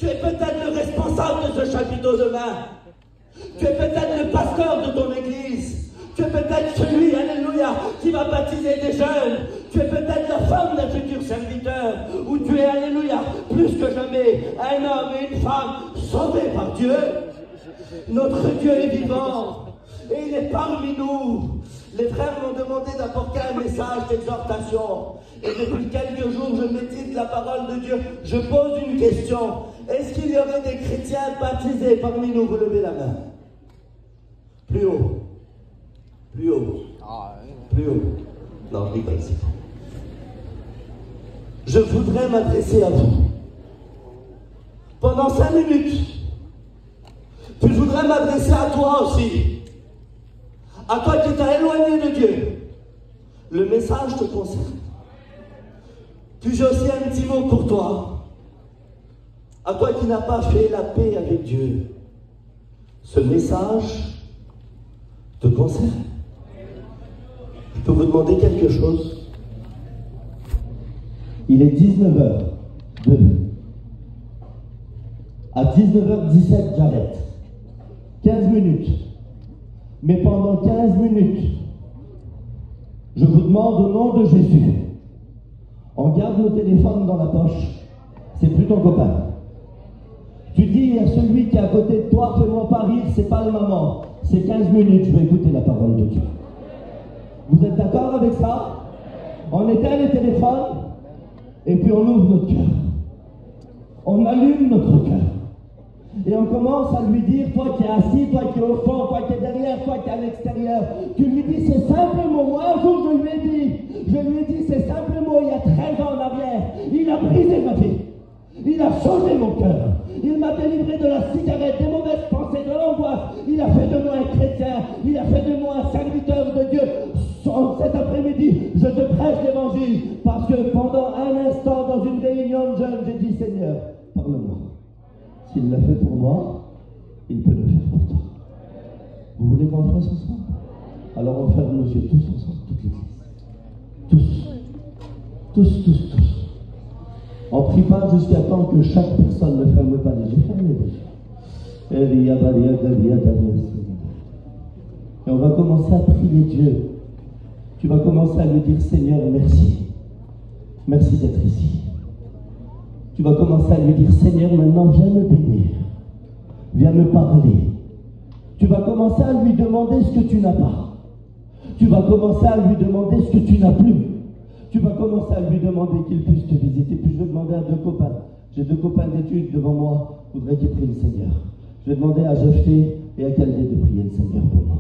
Tu es peut-être le responsable de ce chapiteau demain. Tu es peut-être le pasteur de ton église. Tu es peut-être celui, alléluia, qui va baptiser des jeunes. Tu es peut-être la femme d'un futur serviteur. Ou tu es, alléluia, plus que jamais, un homme et une femme sauvés par Dieu. Notre Dieu est vivant et il est parmi nous. Les frères m'ont demandé d'apporter un message d'exhortation. Et depuis quelques jours, je médite la parole de Dieu. Je pose une question. Est-ce qu'il y aurait des chrétiens baptisés parmi nous? Vous levez la main. Plus haut. Plus haut. Plus haut. Non, je rigole, c'est bon. Je voudrais m'adresser à vous. Pendant 5 minutes. Puis je voudrais m'adresser à toi aussi. À toi qui t'as éloigné de Dieu. Le message te concerne. Puis j'ai aussi un petit mot pour toi. À toi qui n'as pas fait la paix avec Dieu. Ce message te concerne. Je peux vous demander quelque chose? Il est 19h02. À 19h17, j'arrête. 15 minutes. Mais pendant 15 minutes, je vous demande au nom de Jésus, on garde le téléphone dans la poche, c'est plus ton copain. Tu dis à celui qui est à côté de toi, fais-moi pas rire, c'est pas le moment. C'est 15 minutes, je vais écouter la parole de Dieu. Vous êtes d'accord avec ça? On éteint les téléphones et puis on ouvre notre cœur. On allume notre cœur. Et on commence à lui dire, toi qui es assis, toi qui es au fond, toi qui es derrière, toi qui es à l'extérieur, tu lui dis ces simples mots. Moi, un jour, je lui ai dit ces simples mots il y a 13 ans en arrière. Il a brisé ma vie. Il a changé mon cœur. Il m'a délivré de la cigarette, des mauvaises pensées, de l'angoisse. Il a fait de moi un chrétien. Il a fait de moi un serviteur de Dieu. Cet après-midi, je te prêche l'évangile parce que pendant un instant, dans une réunion de jeunes, j'ai dit, Seigneur, parle-moi. S'il l'a fait pour moi, il peut le faire pour toi. Vous voulez qu'on le fasse ensemble? Alors on ferme nos yeux tous ensemble, toute l'église. Tous. On prie pas jusqu'à temps que chaque personne ne ferme pas les yeux. Fermez les yeux. Et on va commencer à prier Dieu. Tu vas commencer à lui dire, Seigneur, merci. Merci d'être ici. Tu vas commencer à lui dire, Seigneur, maintenant viens me bénir. Viens me parler. Tu vas commencer à lui demander ce que tu n'as pas. Tu vas commencer à lui demander ce que tu n'as plus. Tu vas commencer à lui demander qu'il puisse te visiter. Puis je vais demander à 2 copains. J'ai 2 copains d'études devant moi. Je voudrais qu'ils prient le Seigneur. Je vais demander à Jephté et à Calvé de prier le Seigneur pour moi.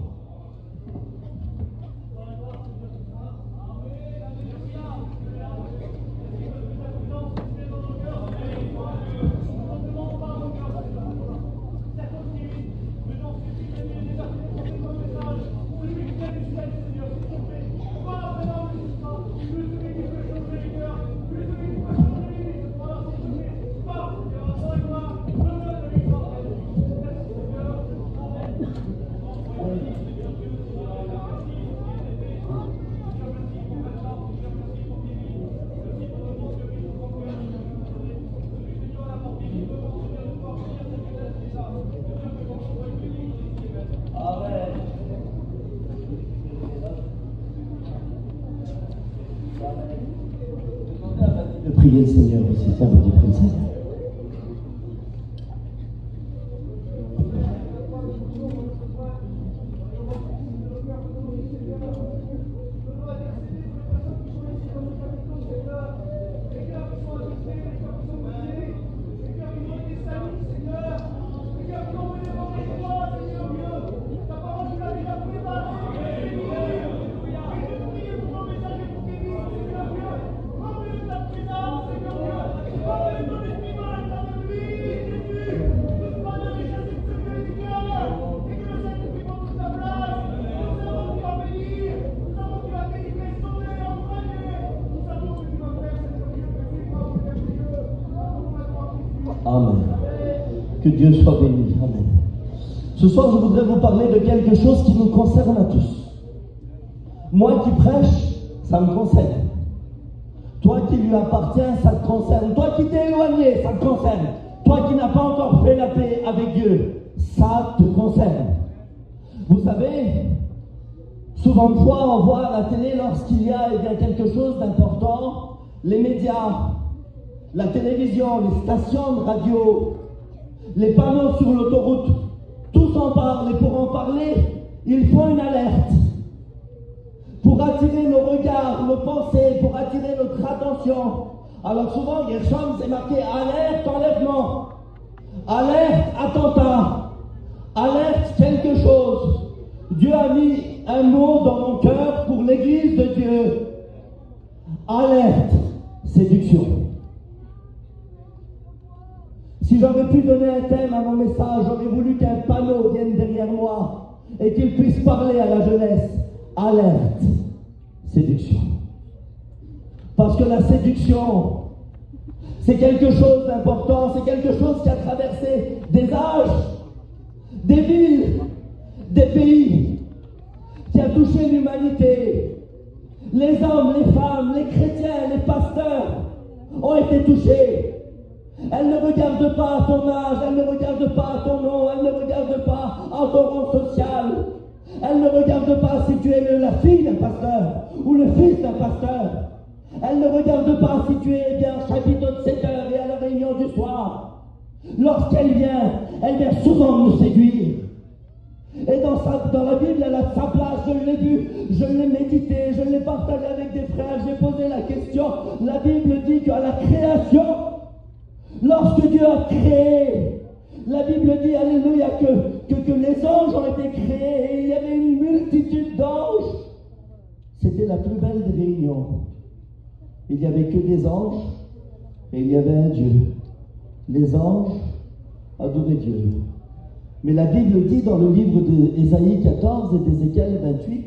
Priez le Seigneur aussi, ça veut dire prier le Seigneur. Amen. Que Dieu soit béni. Amen. Ce soir, je voudrais vous parler de quelque chose qui nous concerne à tous. Moi qui prêche, ça me concerne. Toi qui lui appartiens, ça te concerne. Toi qui t'es éloigné, ça te concerne. Toi Toi qui n'as pas encore fait la paix avec Dieu, ça te concerne. Vous savez, souvent de fois, on voit à la télé, lorsqu'il y a quelque chose d'important, les médias, la télévision, les stations de radio, les panneaux sur l'autoroute, tous en parlent. Et pour en parler, il faut une alerte. Pour attirer nos regards, nos pensées, pour attirer notre attention. Alors souvent, Gershom, c'est marqué alerte, enlèvement, alerte, attentat, alerte, quelque chose. Dieu a mis un mot dans mon cœur pour l'église de Dieu. Alerte, séduction. Si j'aurais pu donner un thème à mon message, j'aurais voulu qu'un panneau vienne derrière moi et qu'il puisse parler à la jeunesse. Alerte, séduction. Parce que la séduction, c'est quelque chose d'important, c'est quelque chose qui a traversé des âges, des villes, des pays, qui a touché l'humanité. Les hommes, les femmes, les chrétiens, les pasteurs ont été touchés. Elle ne regarde pas à ton âge, elle ne regarde pas à ton nom, elle ne regarde pas à ton rang social. Elle ne regarde pas si tu es la fille d'un pasteur ou le fils d'un pasteur. Elle ne regarde pas si tu es bien au chapiteau de 7 heures et à la réunion du soir. Lorsqu'elle vient, elle vient souvent nous séduire. Et dans la Bible, elle a sa place, je l'ai vu, je l'ai médité, je l'ai partagé avec des frères, j'ai posé la question. La Bible dit qu'à la création, lorsque Dieu a créé, la Bible dit, alléluia, que les anges ont été créés et il y avait une multitude d'anges. C'était la plus belle des réunions. Il n'y avait que des anges et il y avait un Dieu. Les anges adoraient Dieu. Mais la Bible dit dans le livre d'Ésaïe 14 et d'Ézéchiel 28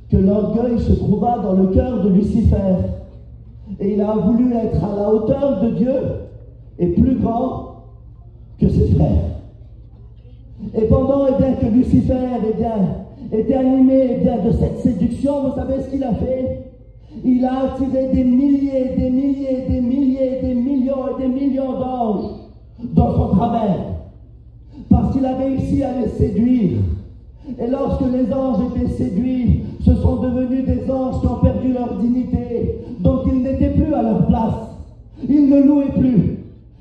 que l'orgueil se trouva dans le cœur de Lucifer et il a voulu être à la hauteur de Dieu et plus grand que ses frères. Et pendant que Lucifer était animé de cette séduction, vous savez ce qu'il a fait? Il a attiré des milliers, des milliers, des milliers, des millions et des millions d'anges dans son travers. Parce qu'il a réussi à les séduire. Et lorsque les anges étaient séduits, ce sont devenus des anges qui ont perdu leur dignité. Donc ils n'étaient plus à leur place. Ils ne louaient plus.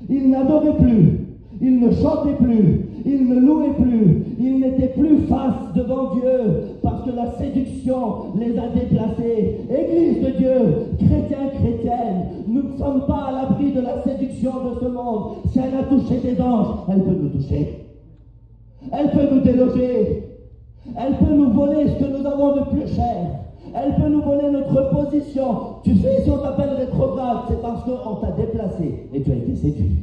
Ils n'adoraient plus. Ils ne chantaient plus. Ils ne louaient plus. Ils n'étaient plus face devant Dieu. Parce que la séduction les a déplacés. Église de Dieu, chrétiens, chrétiennes, nous ne sommes pas à l'abri de la séduction de ce monde. Si elle a touché des anges, elle peut nous toucher. Elle peut nous déloger. Elle peut nous voler ce que nous avons de plus cher. Elle peut nous voler notre position. Tu sais, si on t'appelle rétrograde, c'est parce qu'on t'a déplacé et tu as été séduit.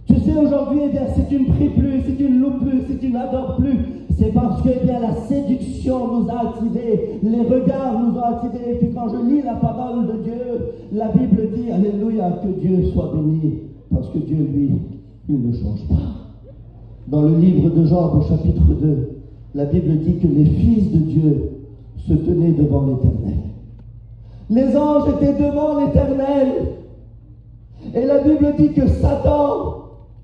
Tu sais, aujourd'hui, si tu ne pries plus, si tu ne loues plus, si tu n'adores plus, c'est parce que la séduction nous a attirés, les regards nous ont attirés. Et puis quand je lis la parole de Dieu, la Bible dit, alléluia, que Dieu soit béni, parce que Dieu, lui, il ne change pas. Dans le livre de Job, au chapitre 2, la Bible dit que les fils de Dieu se tenaient devant l'Éternel. Les anges étaient devant l'Éternel. Et la Bible dit que Satan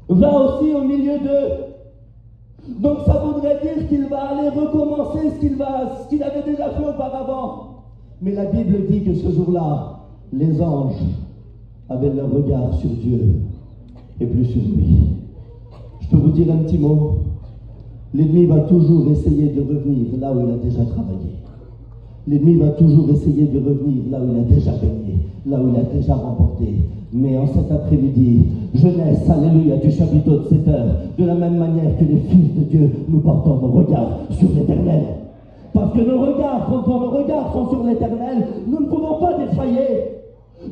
va aussi au milieu d'eux. Donc ça voudrait dire qu'il va aller recommencer ce qu'il avait déjà fait auparavant. Mais la Bible dit que ce jour-là, les anges avaient leur regard sur Dieu et plus sur lui. Je peux vous dire un petit mot. L'ennemi va toujours essayer de revenir là où il a déjà travaillé. L'ennemi va toujours essayer de revenir là où il a déjà gagné, là où il a déjà remporté. Mais en cet après-midi, jeunesse, alléluia, du chapiteau de 7 heures, de la même manière que les fils de Dieu, nous portons nos regards sur l'Éternel. Parce que nos regards, quand nos regards sont sur l'Éternel, nous ne pouvons pas défailler.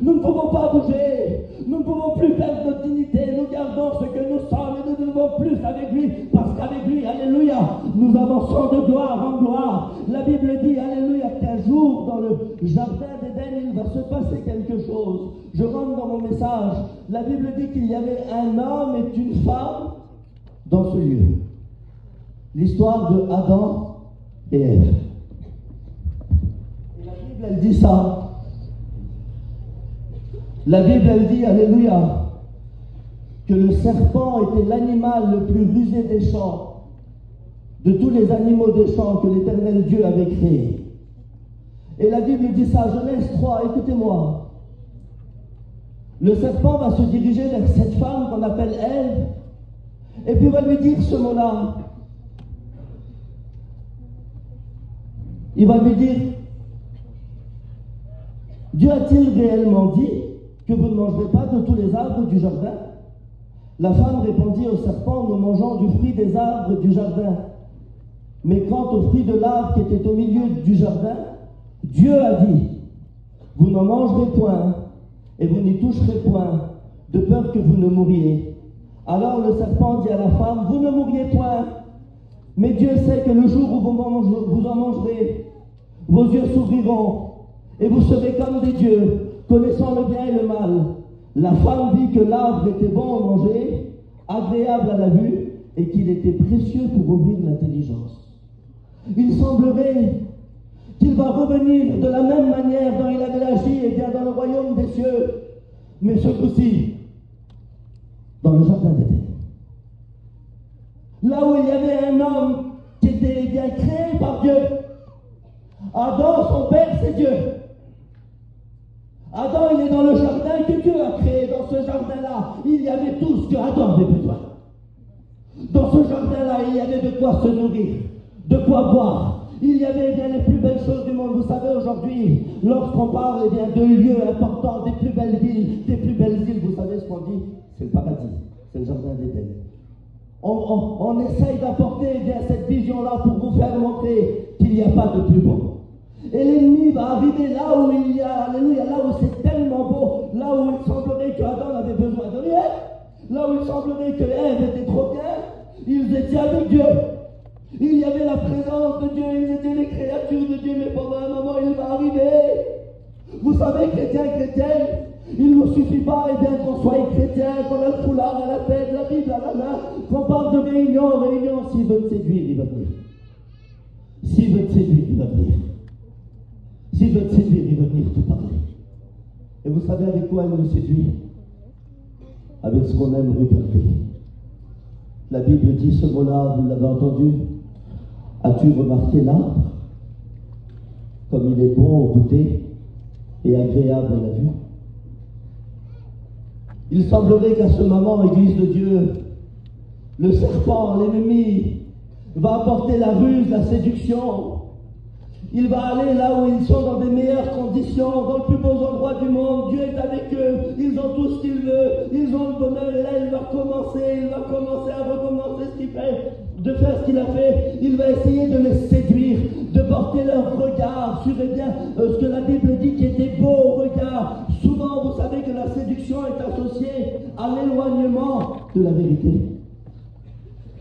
Nous ne pouvons pas bouger. Nous ne pouvons plus perdre notre dignité. Nous gardons ce que nous sommes et nous devons plus avec lui. Parce qu'avec lui, alléluia, nous avançons de gloire en gloire. La Bible dit, alléluia, qu'un jour dans le jardin d'Éden, il va se passer quelque chose. Je rentre dans mon message. La Bible dit qu'il y avait un homme et une femme dans ce lieu. L'histoire de Adam et Ève. Et la Bible, elle dit ça. La Bible, elle dit, alléluia, que le serpent était l'animal le plus rusé des champs, de tous les animaux des champs que l'Éternel Dieu avait créés. Et la Bible dit ça, Genèse 3, écoutez-moi. Le serpent va se diriger vers cette femme qu'on appelle Ève, et puis va lui dire ce mot-là. Il va lui dire, Dieu a-t-il réellement dit que vous ne mangerez pas de tous les arbres du jardin? La femme répondit au serpent, nous mangeons du fruit des arbres du jardin. Mais quant au fruit de l'arbre qui était au milieu du jardin, Dieu a dit, vous n'en mangerez point, et vous n'y toucherez point, de peur que vous ne mouriez. Alors le serpent dit à la femme, vous ne mourriez point, mais Dieu sait que le jour où vous en mangerez, vos yeux s'ouvriront, et vous serez comme des dieux, connaissant le bien et le mal. La femme vit que l'arbre était bon à manger, agréable à la vue, et qu'il était précieux pour ouvrir l'intelligence. Il semblerait qu'il va revenir de la même manière dont il avait agi et bien dans le royaume des cieux, mais ce coup-ci, dans le jardin d'Éden. Là où il y avait un homme qui était bien créé par Dieu. Adam, son père, c'est Dieu. Adam, il est dans le jardin que Dieu a créé. Dans ce jardin-là, il y avait tout ce que Adam avait besoin. Dans ce jardin-là, il y avait de quoi se nourrir, de quoi boire. Il y avait bien les plus belles choses du monde. Vous savez, aujourd'hui, lorsqu'on parle bien de lieux importants, des plus belles villes, des plus belles îles, vous savez ce qu'on dit? C'est le paradis, c'est le jardin d'Éden. On essaye d'apporter bien cette vision-là pour vous faire montrer qu'il n'y a pas de plus beau. Et l'ennemi va arriver là où il y a, alléluia, là où c'est tellement beau, là où il semblerait qu'Adam avait besoin de rien, là où il semblerait que Ève était trop bien, ils étaient avec Dieu. Il y avait la présence de Dieu, ils étaient les créatures de Dieu, mais pendant un moment, il va arriver. Vous savez, chrétiens, il ne suffit pas bien qu'on soit chrétien, qu'on a le foulard à la tête, la Bible à la main, qu'on parle de réunion en réunion. S'il veut te séduire, il va venir. S'il veut te séduire, il va venir. S'il veut te séduire, il va venir te parler. Et vous savez avec quoi il nous séduit? Avec ce qu'on aime regarder. La Bible dit ce mot-là, vous l'avez entendu? As-tu remarqué l'arbre? Comme il est bon au goûter et agréable à la vue. Il semblerait qu'à ce moment, Église de Dieu, le serpent, l'ennemi, va apporter la ruse, la séduction. Il va aller là où ils sont dans des meilleures conditions, dans le plus beau endroit du monde. Dieu est avec eux, ils ont tout ce qu'ils veulent, ils ont le bonheur. Et là, il va commencer à recommencer ce qu'il fait, de faire ce qu'il a fait. Il va essayer de les séduire, de porter leur regard sur ce que la Bible dit qui était beau au regard. Souvent, vous savez que la séduction est associée à l'éloignement de la vérité.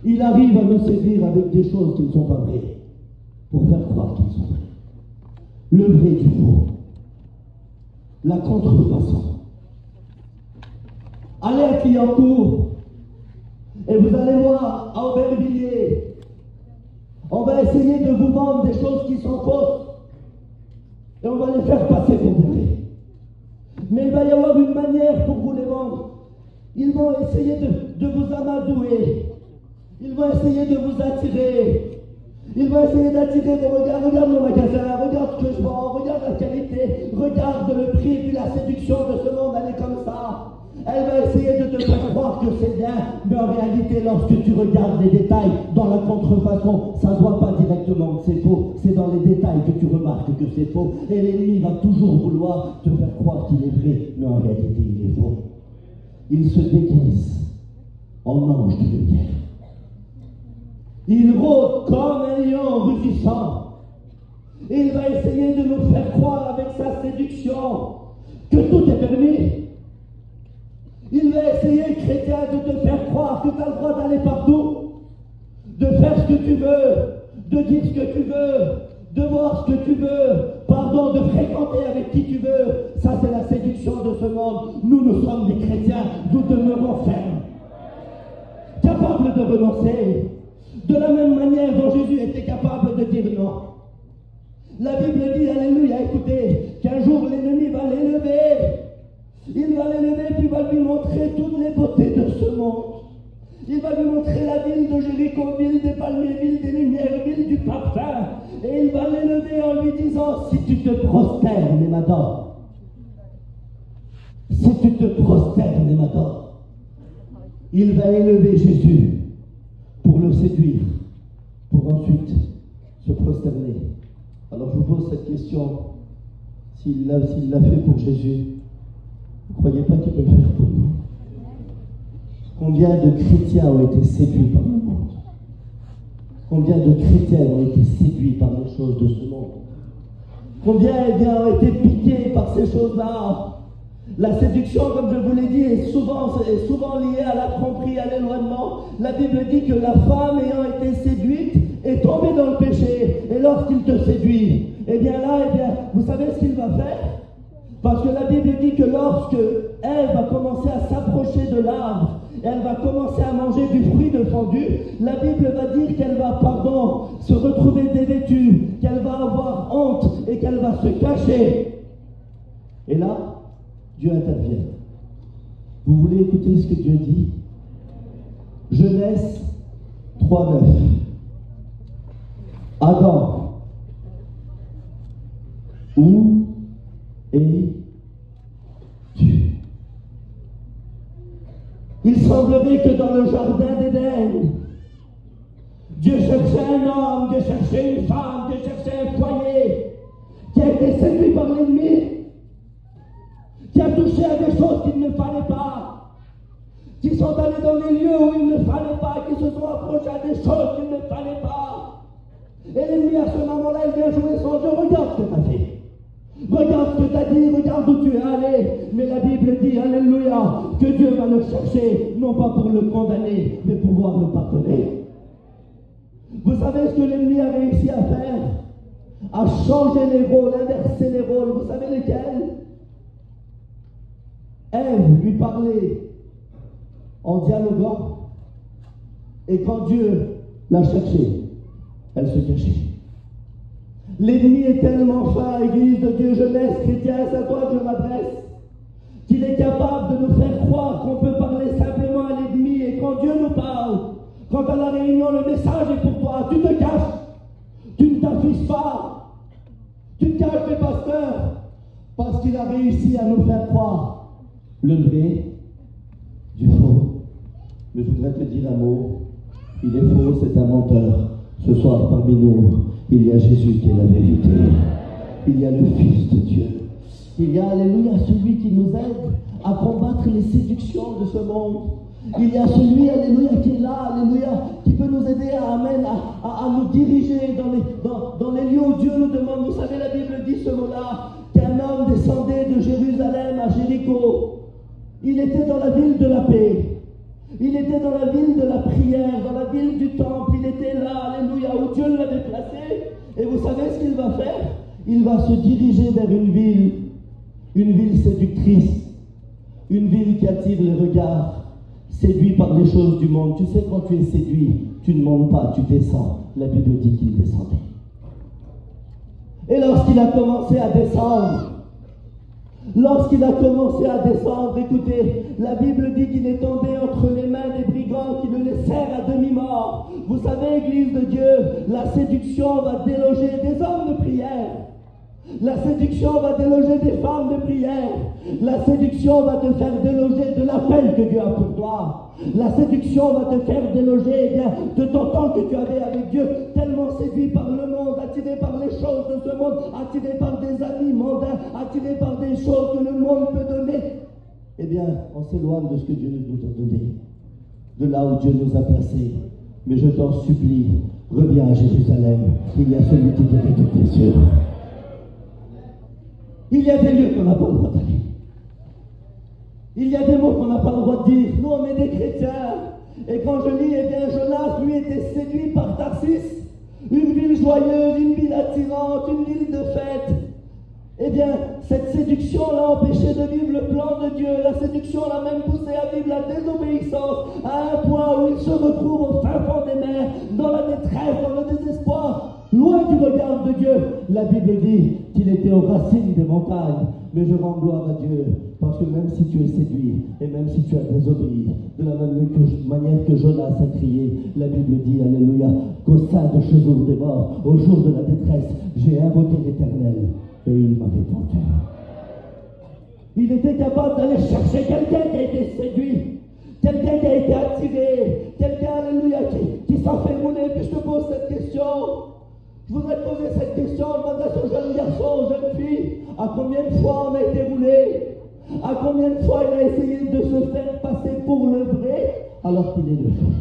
Il arrive à nous séduire avec des choses qui ne sont pas vraies, pour faire croire qu'ils sont vrais. Le vrai du faux. La contrefaçon. Allez à Clignancourt et vous allez voir à Aubervilliers. On va essayer de vous vendre des choses qui sont fausses et on va les faire passer pour vraies. Mais il va y avoir une manière pour vous les vendre. Ils vont essayer de vous amadouer. Ils vont essayer de vous attirer. Il va essayer d'attirer vos regards. Regarde mon magasin, regarde ce que je vends, regarde la qualité, regarde le prix, puis la séduction de ce monde, elle est comme ça. Elle va essayer de te faire croire que c'est bien, mais en réalité, lorsque tu regardes les détails dans la contrefaçon, ça ne se voit pas directement que c'est faux, c'est dans les détails que tu remarques que c'est faux. Et l'ennemi va toujours vouloir te faire croire qu'il est vrai, mais en réalité, il est faux. Il se déguise en ange de lumière. Il rôde comme un lion rugissant. Il va essayer de nous faire croire avec sa séduction que tout est permis. Il va essayer, chrétien, de te faire croire que tu as le droit d'aller partout, de faire ce que tu veux, de dire ce que tu veux, de voir ce que tu veux, pardon, de fréquenter avec qui tu veux. Ça, c'est la séduction de ce monde. Nous sommes des chrétiens, nous demeurons fermes, capables de renoncer. De la même manière dont Jésus était capable de dire non. La Bible dit, alléluia, écoutez, qu'un jour l'ennemi va l'élever. Il va l'élever, puis va lui montrer toutes les beautés de ce monde. Il va lui montrer la ville de Jéricho, ville des palmiers, ville des lumières, ville du parfum. Et il va l'élever en lui disant, si tu te prosternes et m'adores, si tu te prosternes et m'adores, il va élever Jésus pour le séduire, pour ensuite se prosterner. Alors je vous pose cette question, s'il l'a fait pour Jésus, vous ne croyez pas qu'il peut le faire pour nous? Combien de chrétiens ont été séduits par le monde? Combien de chrétiens ont été séduits par les choses de ce monde? Combien ont été piqués par ces choses-là? La séduction, comme je vous l'ai dit, est souvent liée à la tromperie, à l'éloignement. La Bible dit que la femme ayant été séduite est tombée dans le péché. Et lorsqu'il te séduit, vous savez ce qu'il va faire? Parce que la Bible dit que lorsque elle va commencer à s'approcher de l'arbre, elle va commencer à manger du fruit défendu, la Bible va dire qu'elle va, se retrouver dévêtue, qu'elle va avoir honte et qu'elle va se cacher. Et là, Dieu intervient. Vous voulez écouter ce que Dieu dit? Genèse 3:9. Adam, où es-tu? Il semblerait que dans le jardin d'Éden, Dieu cherchait un homme, Dieu cherchait une femme, Dieu cherchait un foyer qui a été séduit par l'ennemi, qui a touché à des choses qu'il ne fallait pas, qui sont allés dans les lieux où il ne fallait pas, qui se sont approchés à des choses qu'il ne fallait pas. Et l'ennemi, à ce moment-là, il vient jouer son jeu. Regarde ce que tu as fait. Regarde ce que tu as dit, regarde où tu es allé. Mais la Bible dit, alléluia, que Dieu va le chercher, non pas pour le condamner, mais pour pouvoir le pardonner. Vous savez ce que l'ennemi a réussi à faire? À changer les rôles, inverser les rôles. Vous savez lesquels? Ève lui parlait en dialoguant, et quand Dieu l'a cherchée, elle se cachait. L'ennemi est tellement fin, Église de Dieu, jeunesse, chrétien, c'est à toi que je m'adresse, qu'il est capable de nous faire croire qu'on peut parler simplement à l'ennemi, et quand Dieu nous parle, quand à la réunion le message est pour toi, tu te caches, tu ne t'affiches pas, tu te caches des pasteurs, parce qu'il a réussi à nous faire croire le vrai du faux. Mais je voudrais te dire un mot, il est faux, c'est un menteur. Ce soir parmi nous, il y a Jésus qui est la vérité. Il y a le Fils de Dieu. Il y a, alléluia, celui qui nous aide à combattre les séductions de ce monde. Il y a celui, alléluia, qui est là, alléluia, qui peut nous aider à nous diriger dans les lieux où Dieu nous demande. Vous savez, la Bible dit ce mot-là, qu'un homme descendait de Jérusalem à Jéricho. Il était dans la ville de la paix. Il était dans la ville de la prière, dans la ville du temple. Il était là, alléluia, où Dieu l'avait placé. Et vous savez ce qu'il va faire? Il va se diriger vers une ville séductrice, une ville qui attire les regards, séduit par les choses du monde. Tu sais, quand tu es séduit, tu ne montes pas, tu descends. La Bible dit qu'il descendait. Et lorsqu'il a commencé à descendre, écoutez, la Bible dit qu'il est tombé entre les mains des brigands qui le laissèrent à demi-mort. Vous savez, Église de Dieu, la séduction va déloger des hommes de prière. La séduction va déloger des femmes de prière. La séduction va te faire déloger de l'appel que Dieu a pour toi. La séduction va te faire déloger de ton temps que tu avais avec Dieu, tellement séduit par le monde, attiré par les choses de ce monde, attiré par des amis mondains, attiré par des choses que le monde peut donner. Eh bien, on s'éloigne de ce que Dieu nous a donné, de là où Dieu nous a placés. Mais je t'en supplie, reviens à Jérusalem. Il y a celui qui guérit toutes les cieux. Il y a des lieux qu'on n'a pas le droit d'aller. Il y a des mots qu'on n'a pas le droit de dire. Nous, on est des chrétiens. Et quand je lis, Jonas, lui, était séduit par Tarsis, une ville joyeuse, une ville attirante, une ville de fête. Eh bien, cette séduction l'a empêché de vivre le plan de Dieu. La séduction l'a même poussé à vivre la désobéissance, à un point où il se retrouve au fin fond des mers, dans la détresse, dans le désespoir, loin du regard de Dieu. La Bible dit qu'il était aux racines des montagnes. Mais je rends gloire à Dieu, parce que même si tu es séduit, et même si tu as désobéi, de la même manière que Jonas a crié, la Bible dit, alléluia, qu'au sein de ce jour des morts, au jour de la détresse, j'ai invoqué l'Éternel, et il m'a répondu. Il était capable d'aller chercher quelqu'un qui a été séduit, quelqu'un qui a été attiré, quelqu'un, alléluia, qui s'en fait rouler. Puis je te pose cette question. Je voudrais te poser cette question, je m'adresse aux jeunes garçons, aux jeunes filles. À combien de fois on a été roulé? À combien de fois il a essayé de se faire passer pour le vrai alors qu'il est le faux?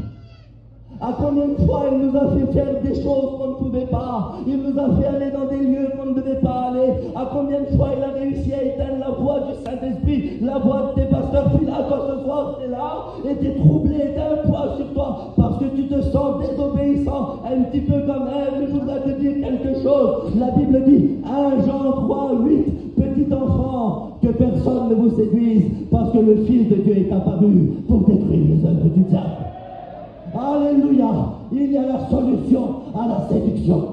À combien de fois il nous a fait faire des choses qu'on ne pouvait pas? Il nous a fait aller dans des lieux qu'on ne devait pas aller. À combien de fois il a réussi à éteindre la voix du Saint-Esprit, la voix de tes pasteurs? Puis là, quand ce soir t'es là et t'es troublé, t'as un poids sur toi parce que tu te sens désobéissant, un petit peu comme elle. Mais je voudrais te dire quelque chose. La Bible dit, 1 Jean 3, 8, petit enfant, que personne ne vous séduise, parce que le Fils de Dieu est apparu pour détruire les œuvres du diable. Alléluia, il y a la solution à la séduction.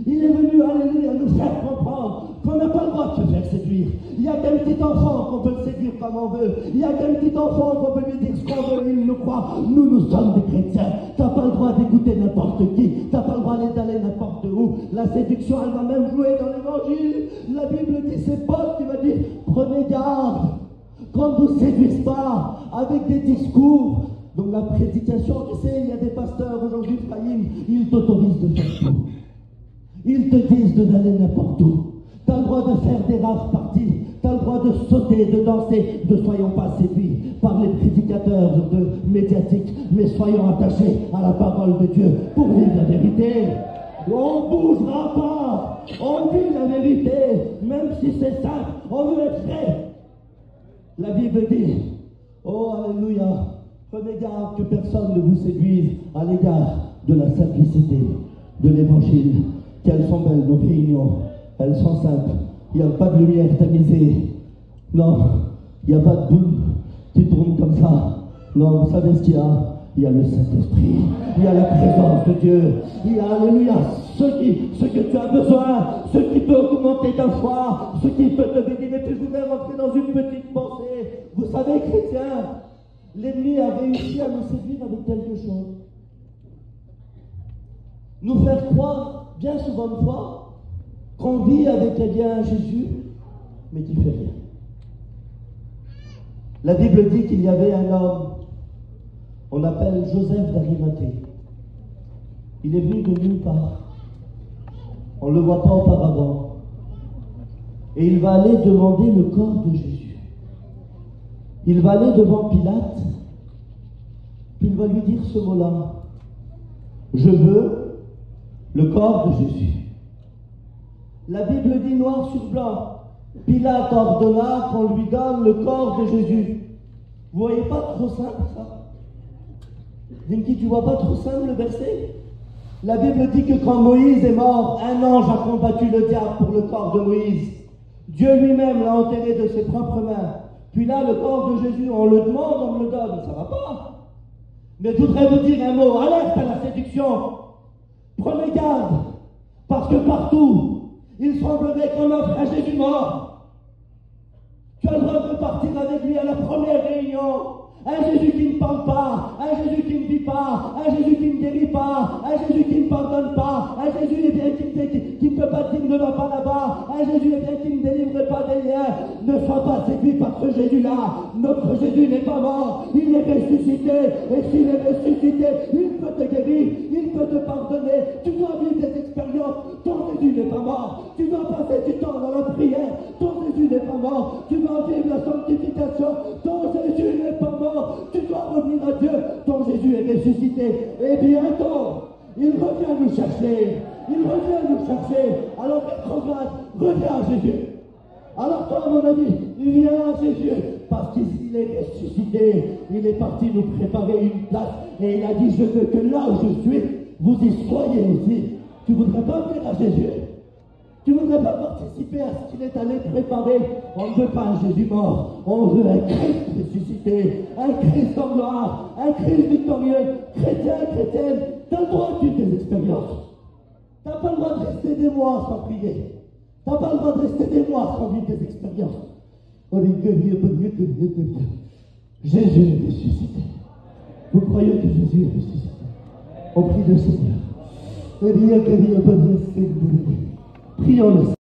Il est venu, alléluia, nous faire comprendre qu'on n'a pas le droit de se faire séduire. Il n'y a qu'un petit enfant qu'on peut le séduire comme on veut. Il n'y a qu'un petit enfant qu'on peut lui dire ce qu'on veut, il nous croit. Nous sommes des chrétiens. Tu n'as pas le droit d'écouter n'importe qui. Tu n'as pas le droit d'aller n'importe où. La séduction, elle va même jouer dans l'évangile. La Bible dit, c'est Paul qui va dire, prenez garde qu'on ne vous séduise pas avec des discours. Donc la prédication, tu sais, il y a des pasteurs aujourd'hui, Ephraïm, ils t'autorisent de faire tout. Ils te disent d'aller n'importe où. Tu as le droit de faire des raves parties. Tu as le droit de sauter, de danser. Ne soyons pas séduits par les prédicateurs médiatiques, mais soyons attachés à la parole de Dieu pour vivre la vérité. On ne bougera pas. On dit la vérité, même si c'est simple. On veut être vrai. La Bible dit, oh alléluia, prenez garde que personne ne vous séduise à l'égard de la simplicité de l'évangile. Qu'elles sont belles nos réunions, elles sont simples. Il n'y a pas de lumière tamisée. Non, il n'y a pas de boule qui tourne comme ça. Non, vous savez ce qu'il y a? Il y a le Saint-Esprit, il y a la présence de Dieu, il y a, alléluia, ce que tu as besoin, ce qui peut augmenter ta foi, ce qui peut te bénir. Et puis je voudrais rentrer dans une petite pensée. Vous savez, chrétiens, l'ennemi a réussi à nous séduire avec quelque chose. Nous faire croire, bien souvent de fois, qu'on vit avec un Jésus, mais qui ne fait rien. La Bible dit qu'il y avait un homme, on appelle Joseph d'Arimathée. Il est venu de nulle part. On ne le voit pas auparavant. Et il va aller demander le corps de Jésus. Il va aller devant Pilate, puis il va lui dire ce mot-là. Je veux le corps de Jésus. La Bible dit noir sur blanc. Pilate ordonna qu'on lui donne le corps de Jésus. Vous voyez pas trop simple ça? Dinky, tu vois pas trop simple le verset? La Bible dit que quand Moïse est mort, un ange a combattu le diable pour le corps de Moïse. Dieu lui-même l'a enterré de ses propres mains. Puis là, le corps de Jésus, on le demande, on me le donne. Ça va pas. Mais je voudrais vous dire un mot. Alerte à la séduction. Prenez garde. Parce que partout, il semblerait qu'on offre un Jésus mort. Tu as le droit de repartir avec lui à la première réunion. Un Jésus qui ne parle pas, un Jésus qui ne vit pas, un Jésus qui ne guérit pas, un Jésus qui ne pardonne pas, un Jésus qui ne peut pas dire ne va pas là-bas, un Jésus qui ne délivre pas des liens. Ne sois pas séduit par ce Jésus-là. Notre Jésus n'est pas mort, il est ressuscité. Et s'il est ressuscité, il peut te guérir, il peut te pardonner. Tu dois vivre des expériences. Ton Jésus n'est pas mort. Tu dois passer du temps dans la prière. Ton Jésus n'est pas mort. Tu dois vivre la sanctification. Ton Jésus n'est pas mort. Tu dois revenir à Dieu. Ton Jésus est ressuscité. Et bientôt, il revient nous chercher. Il revient nous chercher. Alors, rétrograde, reviens à Jésus. Alors toi, mon ami, viens à Jésus. Parce qu'il est ressuscité. Il est parti nous préparer une place. Et il a dit, je veux que là où je suis, vous y soyez aussi. Tu ne voudrais pas venir à Jésus? Tu ne voudrais pas participer à ce qu'il est allé préparer? On ne veut pas un Jésus mort. On veut un Christ ressuscité, un Christ en gloire, un Christ victorieux. Chrétien, chrétienne, tu as le droit de vivre des expériences. Tu n'as pas le droit de rester des mois sans prier. Tu T'as pas le droit de rester des mois sans vivre des expériences. Jésus est ressuscité. Vous croyez que Jésus est ressuscité? On prie le Seigneur. Prions le Seigneur.